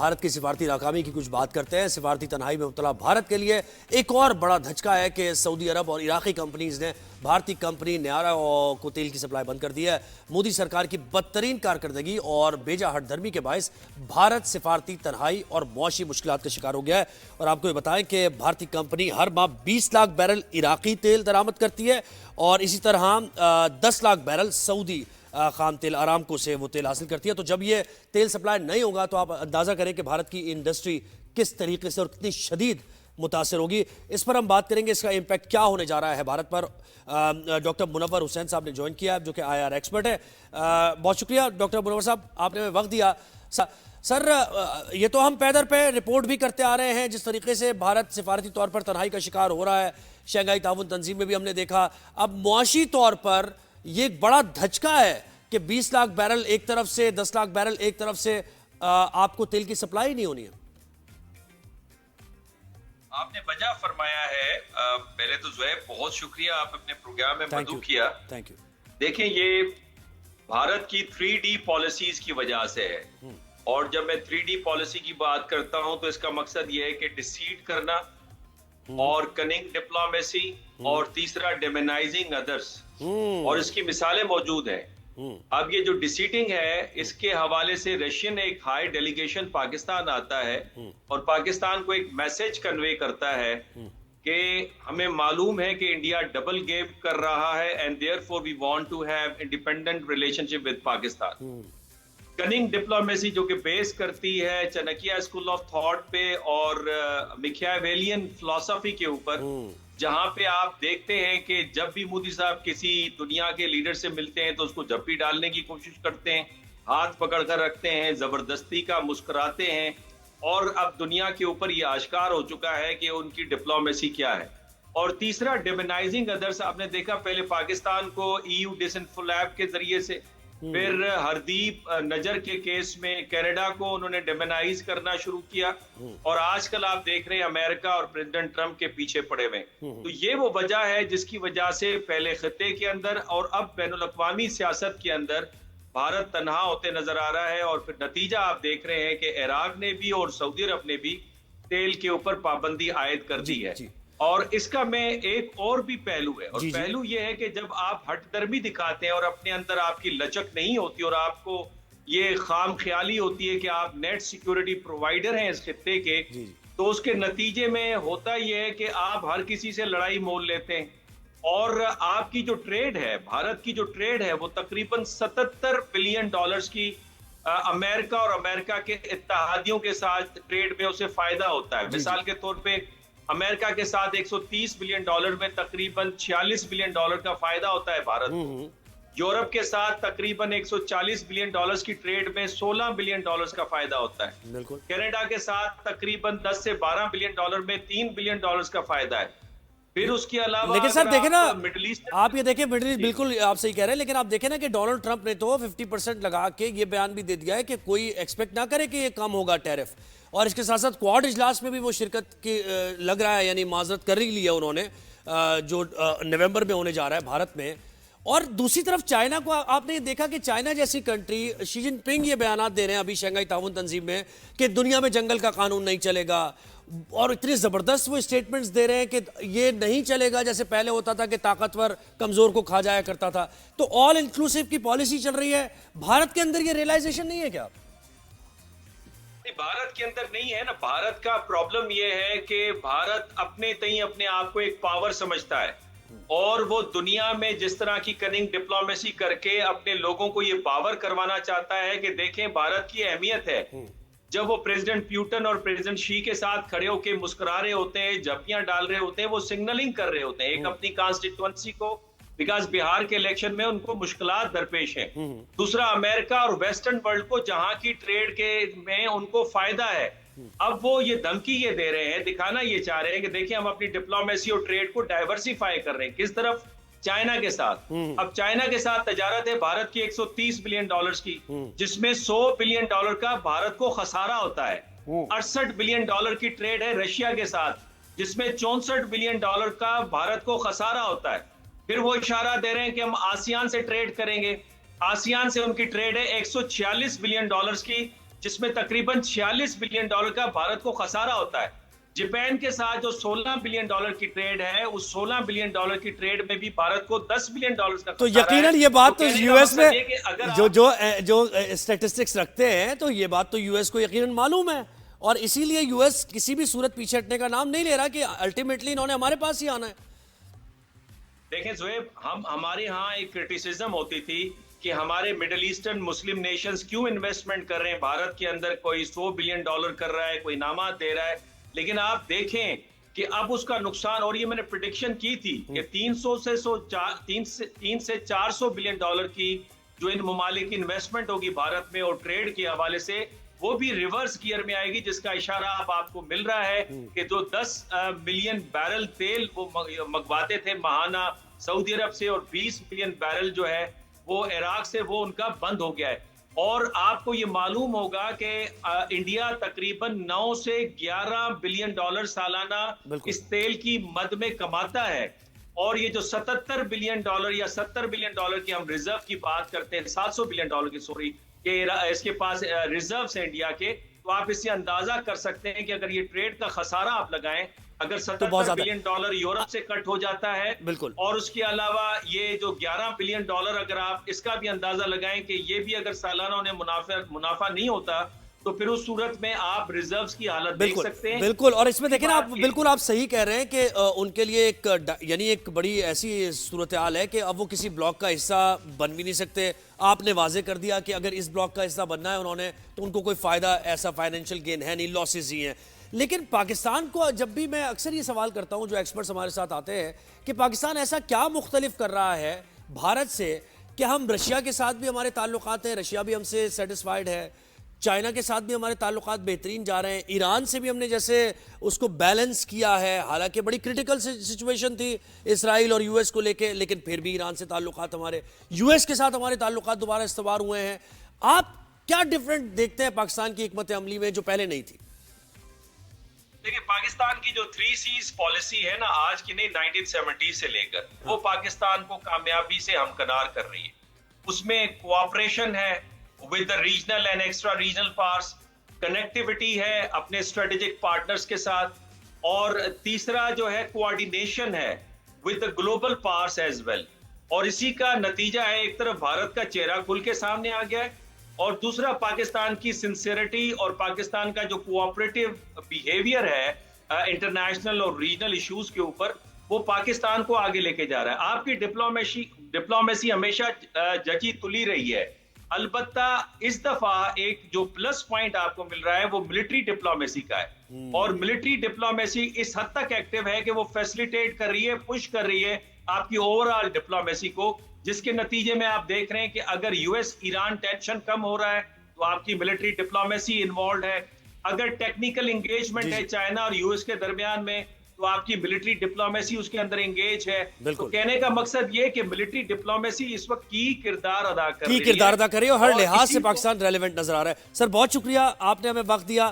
भारत की सिफारती नाकामी की कुछ बात करते हैं। सिफारती तन्हाई में मुब्तला भारत के लिए एक और बड़ा धचका है कि सऊदी अरब और इराकी कंपनीज ने भारतीय कंपनी न्यारा को तेल की सप्लाई बंद कर दी है। मोदी सरकार की बदतरीन कारकर्दगी और बेजा हठधर्मी के बायस भारत सिफारती तन्हाई और मुआशी मुश्किलात का शिकार हो गया है। और आपको ये बताएं कि भारतीय कंपनी हर माह 20 लाख बैरल इराकी तेल दरामद करती है और इसी तरह 10 लाख बैरल सऊदी खाम तेल आरामको से वो तेल हासिल करती है। तो जब ये तेल सप्लाई नहीं होगा तो आप अंदाज़ा करें कि भारत की इंडस्ट्री किस तरीके से और कितनी शदीद मुतासर होगी। इस पर हम बात करेंगे, इसका इम्पैक्ट क्या होने जा रहा है भारत पर। डॉक्टर मुनव्वर हुसैन साहब ने ज्वाइन किया है, जो कि IR एक्सपर्ट है। बहुत शुक्रिया डॉक्टर मुनव्वर साहब, आपने हमें वक्त दिया। सर, ये तो हम पैदर पे रिपोर्ट भी करते आ रहे हैं जिस तरीके से भारत सिफारती तौर पर तन्हाई का शिकार हो रहा है। शंघाई ताउन तंजीम में भी हमने देखा। अब मुआशी तौर पर ये एक बड़ा धचका है कि 20 लाख बैरल एक तरफ से, 10 लाख बैरल एक तरफ से आपको तेल की सप्लाई नहीं होनी है। आपने वजह फरमाया है। पहले तो ज़ोएब बहुत शुक्रिया, आप अपने प्रोग्राम में मदऊ किया। Thank you. देखें, ये भारत की 3D पॉलिसीज की वजह से है। और जब मैं 3D पॉलिसी की बात करता हूं तो इसका मकसद ये है कि डिसीड करना और कनिंग डिप्लोमेसी और तीसरा डेमोनाइजिंग अदर्स। और इसकी मिसालें मौजूद हैं। अब ये जो डिसीटिंग है, इसके हवाले से रशियन एक हाई डेलीगेशन पाकिस्तान आता है और पाकिस्तान को एक मैसेज कन्वे करता है कि हमें मालूम है कि इंडिया डबल गेम कर रहा है and therefore we want to have independent relationship with Pakistan. Cunning diplomacy जो कि बेस करती है चाणक्य स्कूल ऑफ थॉट पे और मैकियावेलियन फिलॉसफी के ऊपर, जहां पे आप देखते हैं कि जब भी मोदी साहब किसी दुनिया के लीडर से मिलते हैं तो उसको जप्पी डालने की कोशिश करते हैं, हाथ पकड़ कर रखते हैं, जबरदस्ती का मुस्कुराते हैं। और अब दुनिया के ऊपर ये आश्कार हो चुका है कि उनकी डिप्लोमेसी क्या है। और तीसरा डेमोनाइजिंग अदर्स, आपने देखा पहले पाकिस्तान को EU डिसइंफोलैब के जरिए से, फिर हरदीप नजर के केस में कनाडा को उन्होंने डेमोनाइज करना शुरू किया और आजकल आप देख रहे हैं अमेरिका और प्रेसिडेंट ट्रंप के पीछे पड़े हुए। तो ये वो वजह है जिसकी वजह से पहले खित्ते के अंदर और अब बैनुल अक़वामी सियासत के अंदर भारत तन्हा होते नजर आ रहा है। और फिर नतीजा आप देख रहे हैं कि इराक ने भी और सऊदी अरब ने भी तेल के ऊपर पाबंदी आयद कर दी है। और इसका में एक और भी पहलू है, और पहलू ये है कि जब आप हठधर्मी दिखाते हैं और अपने अंदर आपकी लचक नहीं होती और आपको ये खाम ख्याली होती है कि आप नेट सिक्योरिटी प्रोवाइडर हैं इस खित्ते के, तो उसके नतीजे में होता यह है कि आप हर किसी से लड़ाई मोल लेते हैं। और आपकी जो ट्रेड है, भारत की जो ट्रेड है, वो तकरीबन $77 बिलियन की अमेरिका और अमेरिका के इत्तेहादियों के साथ ट्रेड में उसे फायदा होता है। मिसाल के तौर पे अमेरिका के साथ $130 बिलियन में तकरीबन $46 बिलियन का फायदा होता है भारत को। यूरोप के साथ तकरीबन $140 बिलियन की ट्रेड में $16 बिलियन का फायदा होता है। कनाडा के साथ तकरीबन 10 से 12 बिलियन में $3 बिलियन का फायदा है। फिर उसके अलावा लेकिन सर देखें ना, मिडिल ईस्ट, आप ये देखें मिडिल ईस्ट, बिल्कुल आप सही कह रहे हैं, लेकिन आप देखें ना कि डोनाल्ड ट्रंप ने तो 50% लगा के ये बयान भी दे दिया है कि कोई एक्सपेक्ट ना करे कि ये कम होगा टैरिफ। और इसके साथ साथ क्वाड इजलास में भी वो शिरकत की लग रहा है, यानी माजरत कर ही लिया उन्होंने, जो नवंबर में होने जा रहा है भारत में। और दूसरी तरफ चाइना को आपने ये देखा कि चाइना जैसी कंट्री, शी जिनपिंग ये बयान दे रहे हैं अभी शंघाई ताउन तंजीम में कि दुनिया में जंगल का कानून नहीं चलेगा, और इतने जबरदस्त वो स्टेटमेंट्स दे रहे हैं कि ये नहीं चलेगा जैसे पहले होता था कि ताकतवर कमजोर को खा जाया करता था। तो ऑल इंक्लूसिव की पॉलिसी चल रही है भारत के अंदर, ये रियलाइजेशन नहीं है क्या? भारत के अंदर नहीं है ना। भारत का प्रॉब्लम यह है कि भारत अपने तई अपने आप को एक पावर समझता है और वो दुनिया में जिस तरह की कनिंग डिप्लोमेसी करके अपने लोगों को ये पावर करवाना चाहता है कि देखें भारत की अहमियत है। जब वो प्रेसिडेंट प्यूटन और प्रेसिडेंट शी के साथ खड़े होकर मुस्कुरा रहे होते हैं, जप्पियां डाल रहे होते हैं, वो सिग्नलिंग कर रहे होते हैं एक अपनी कॉन्स्टिट्यूएंसी को, बिकॉज बिहार के इलेक्शन में उनको मुश्किलात दरपेश है। दूसरा, अमेरिका और वेस्टर्न वर्ल्ड को जहां की ट्रेड के में उनको फायदा है। अब वो ये धमकी ये दे रहे हैं, दिखाना ये चाह रहे हैं कि देखिए हम अपनी डिप्लोमेसी और ट्रेड को डाइवर्सिफाई कर रहे हैं। किस तरफ? चाइना के साथ। अब चाइना के साथ तजारत है भारत की $130 बिलियन की, जिसमें $100 बिलियन का भारत को खसारा होता है। $68 बिलियन की ट्रेड है रशिया के साथ, जिसमें $64 बिलियन का भारत को खसारा होता है। फिर वो इशारा दे रहे हैं कि हम आसियान से ट्रेड करेंगे। आसियान से उनकी ट्रेड है $146 बिलियन की, جس میں تقریباً $46 بلین کا بھارت کو خسارہ ہوتا ہے۔ جاپان کے ساتھ جو $16 بلین کی ٹریڈ ہے، اس $16 بلین کی ٹریڈ میں بھی بھارت کو $10 بلین کا خسارہ ہے۔ تو یقیناً یہ بات تو یو ایس میں جو اسٹیٹسٹکس رکھتے ہیں تو یہ بات تو یو ایس کو یقیناً معلوم ہے، اور اسی لیے یو ایس کسی بھی صورت پیچھے ہٹنے کا نام نہیں لے رہا کہ الٹیمیٹلی انہوں نے ہمارے پاس ہی آنا ہے۔ دیکھیں زہیب، ہمارے ہاں ایک کرٹیسزم ہوتی تھی کہ ہمارے مڈل ایسٹرن مسلم نیشنز کیوں انویسٹمنٹ کر رہے ہیں بھارت کے اندر، کوئی $100 بلین کر رہا ہے، کوئی انعامات دے رہا ہے، لیکن آپ دیکھیں کہ اب اس کا نقصان، اور یہ میں نے پریڈکشن کی تھی کہ 300 سے 400 بلین کی جو ان ممالک کی انویسٹمنٹ ہوگی بھارت میں اور ٹریڈ کے حوالے سے، وہ بھی ریورس گیئر میں آئے گی، جس کا اشارہ اب آپ کو مل رہا ہے کہ جو 10 ملین بیرل تیل وہ منگواتے تھے ماہانہ سعودی عرب سے، اور 20 ملین بیرل جو ہے وہ عراق سے، وہ ان کا بند ہو گیا ہے۔ اور آپ کو یہ معلوم ہوگا کہ انڈیا تقریباً 9 سے 11 بلین سالانہ اس تیل کی مد میں کماتا ہے، اور یہ جو $77 بلین یا $70 بلین کی ہم ریزرو کی بات کرتے ہیں، $700 بلین کی سوری، کہ اس کے پاس ریزروز ہیں انڈیا کے، تو آپ اس سے اندازہ کر سکتے ہیں کہ اگر یہ ٹریڈ کا خسارہ آپ لگائیں، اگر $77 بلین یورپ سے کٹ ہو جاتا ہے، بالکل، اور اس کے علاوہ یہ جو $11 بلین اگر آپ اس کا بھی اندازہ لگائیں کہ یہ بھی اگر سالانہ انہیں منافع نہیں ہوتا، تو پھر اس صورت میں آپ ریزروز کی حالت دیکھ سکتے ہیں۔ بالکل، اور اس میں دیکھیں نا، بالکل آپ صحیح کہہ رہے ہیں کہ ان کے لیے ایک بڑی ایسی صورتحال ہے کہ اب وہ کسی بلاک کا حصہ بن بھی نہیں سکتے۔ آپ نے واضح کر دیا کہ اگر اس بلاک کا حصہ بننا ہے انہوں نے، تو ان کو کوئی فائدہ ایسا فائنینشیل گین ہے نہیں، لاسز ہی ہیں۔ لیکن پاکستان کو جب بھی میں اکثر یہ سوال کرتا ہوں جو ایکسپرٹس ہمارے ساتھ آتے ہیں کہ پاکستان ایسا کیا مختلف کر رہا ہے بھارت سے کہ ہم رشیا کے ساتھ بھی ہمارے تعلقات ہیں، رشیا بھی ہم سے سیٹسفائیڈ ہے، چائنا کے ساتھ بھی ہمارے تعلقات بہترین جا رہے ہیں، ایران سے بھی ہم نے جیسے اس کو بیلنس کیا ہے، حالانکہ بڑی کرٹیکل سچویشن تھی اسرائیل اور یو ایس کو لے کے، لیکن پھر بھی ایران سے تعلقات ہمارے، یو ایس کے ساتھ ہمارے تعلقات دوبارہ استوار ہوئے ہیں۔ آپ کیا ڈیفرنٹ دیکھتے ہیں پاکستان کی حکمت عملی میں جو پہلے نہیں تھی؟ دیکھیں، پاکستان کی جو 3 C's پالیسی ہے نا، آج کی نہیں 1970 سے لے کر، وہ پاکستان کو کامیابی سے ہمکنار کر رہی ہے۔ اس میں کوآپریشن ہے with the regional and extra regional powers، connectivity ہے اپنے اسٹریٹجک پارٹنرز کے ساتھ، اور تیسرا جو ہے کوآرڈینیشن ہے with the global powers as well۔ اور اسی کا نتیجہ ہے، ایک طرف بھارت کا چہرہ کھل کے سامنے آ گیا ہے، اور دوسرا پاکستان کی سنسیئرٹی اور پاکستان کا جو کوآپریٹو بیہیویئر ہے انٹرنیشنل اور ریجنل ایشوز کے اوپر، وہ پاکستان کو آگے لے کے جا رہا ہے۔ آپ کی ڈپلومیسی ہمیشہ جچی تلی رہی ہے، البتہ اس دفعہ ایک جو پلس پوائنٹ آپ کو مل رہا ہے وہ ملٹری ڈپلومیسی کا ہے، اور ملٹری ڈپلومیسی اس حد تک ایکٹیو ہے کہ وہ فیسلیٹیٹ کر رہی ہے، پش کر رہی ہے آپ کی اوور آل ڈپلومیسی کو، جس کے نتیجے میں آپ دیکھ رہے ہیں کہ اگر یو ایس ایران ٹینشن کم ہو رہا ہے تو آپ کی ملٹری ڈپلومیسی انوالوڈ ہے، اگر ٹیکنیکل انگیجمنٹ ہے چائنا اور یو ایس کے درمیان میں تو آپ کی ملٹری ڈپلومیسی اس کے اندر انگیج ہے۔ تو کہنے کا مقصد یہ کہ ملٹری ڈپلومیسی اس وقت کی کردار ادا کر رہی ہے، اور ہر لحاظ سے پاکستان ریلیونٹ نظر آ رہا ہے۔ سر بہت شکریہ، آپ نے ہمیں وقت دیا۔